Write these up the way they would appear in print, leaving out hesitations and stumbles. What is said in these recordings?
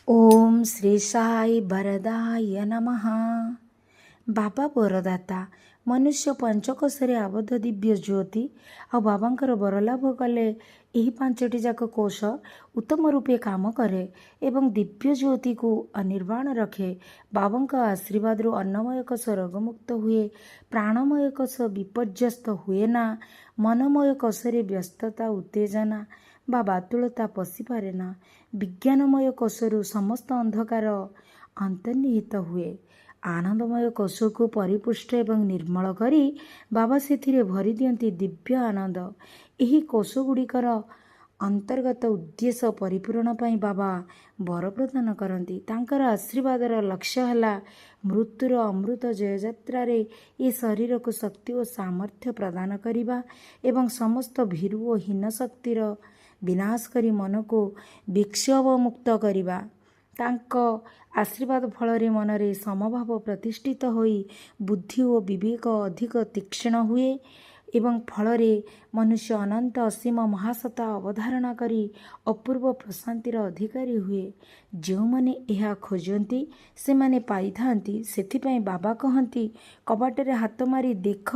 ओम श्री साई बरदाय नमः। बाबा बरदाता मनुष्य पंचकोशरे आबद्ध दिव्य ज्योति आ बाबांकर बरलाभ कले यही पांचटी जाक कोश उत्तम रूपे काम करे एवं दिव्य ज्योति को अनिर्वाण रखे। बाबांक आशीर्वाद अन्नमय कोश रोगमुक्त हुए, प्राणमय कोश विपर्यस्त हुए ना, मनमय कोशरे व्यस्तता उत्तेजना बा बातुलता पशि पारे ना, विज्ञानमय कोशरु समस्त अंधकार अंतर्निहित हुए। आनंदमय कोश को परिपुष्ट एवं निर्मल करी बाबा से भरी दियंती दिव्य आनंद। यही कोश गुड़िकर अंतर्गत उद्देश्य परिपूरण पाई बाबा वर प्रदान करती। तांकर आशीर्वादर लक्ष्य है मृत्युर अमृत जययात्रा ये शरीर को शक्ति और सामर्थ्य प्रदान करने एवं समस्त भीरु और हीन शक्तिर विनाश करी मन को विक्षोभ मुक्त करवा। तांको आशीर्वाद फल मनरे समभाव प्रतिष्ठित होई बुद्धि और विवेक अधिक तीक्ष्ण हुए एवं फल मनुष्य अनंत असीम महासत्ता अवधारणा करी अपूर्व प्रशांतिर अधिकारी हुए। जो माने यह खोजती से माने पाई थांती। सेथिपाई बाबा कहती कबाटरे हाथ मारी देख,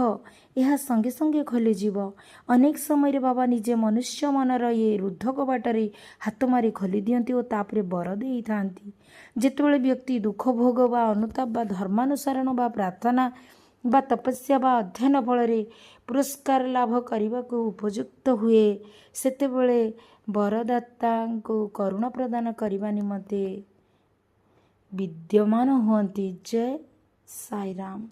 यह संगे संगे खोली जीव। अनेक समय बाबा निजे मनुष्य मनर ये रुद्ध कबाटरे हाथ मारी खोली दियंती और तापरे बर देई थांती। जेतेबेले व्यक्ति दुख भोग बा अनुताप बा धर्मानुसारण बा प्रार्थना बा तपस्या बा अध्ययन फल पुरस्कार लाभ करने को उपयुक्त हुए, सेतेबेले वरदाता को करुणा प्रदान करने निमंते विद्यमान हुअन्ति। जय साई राम।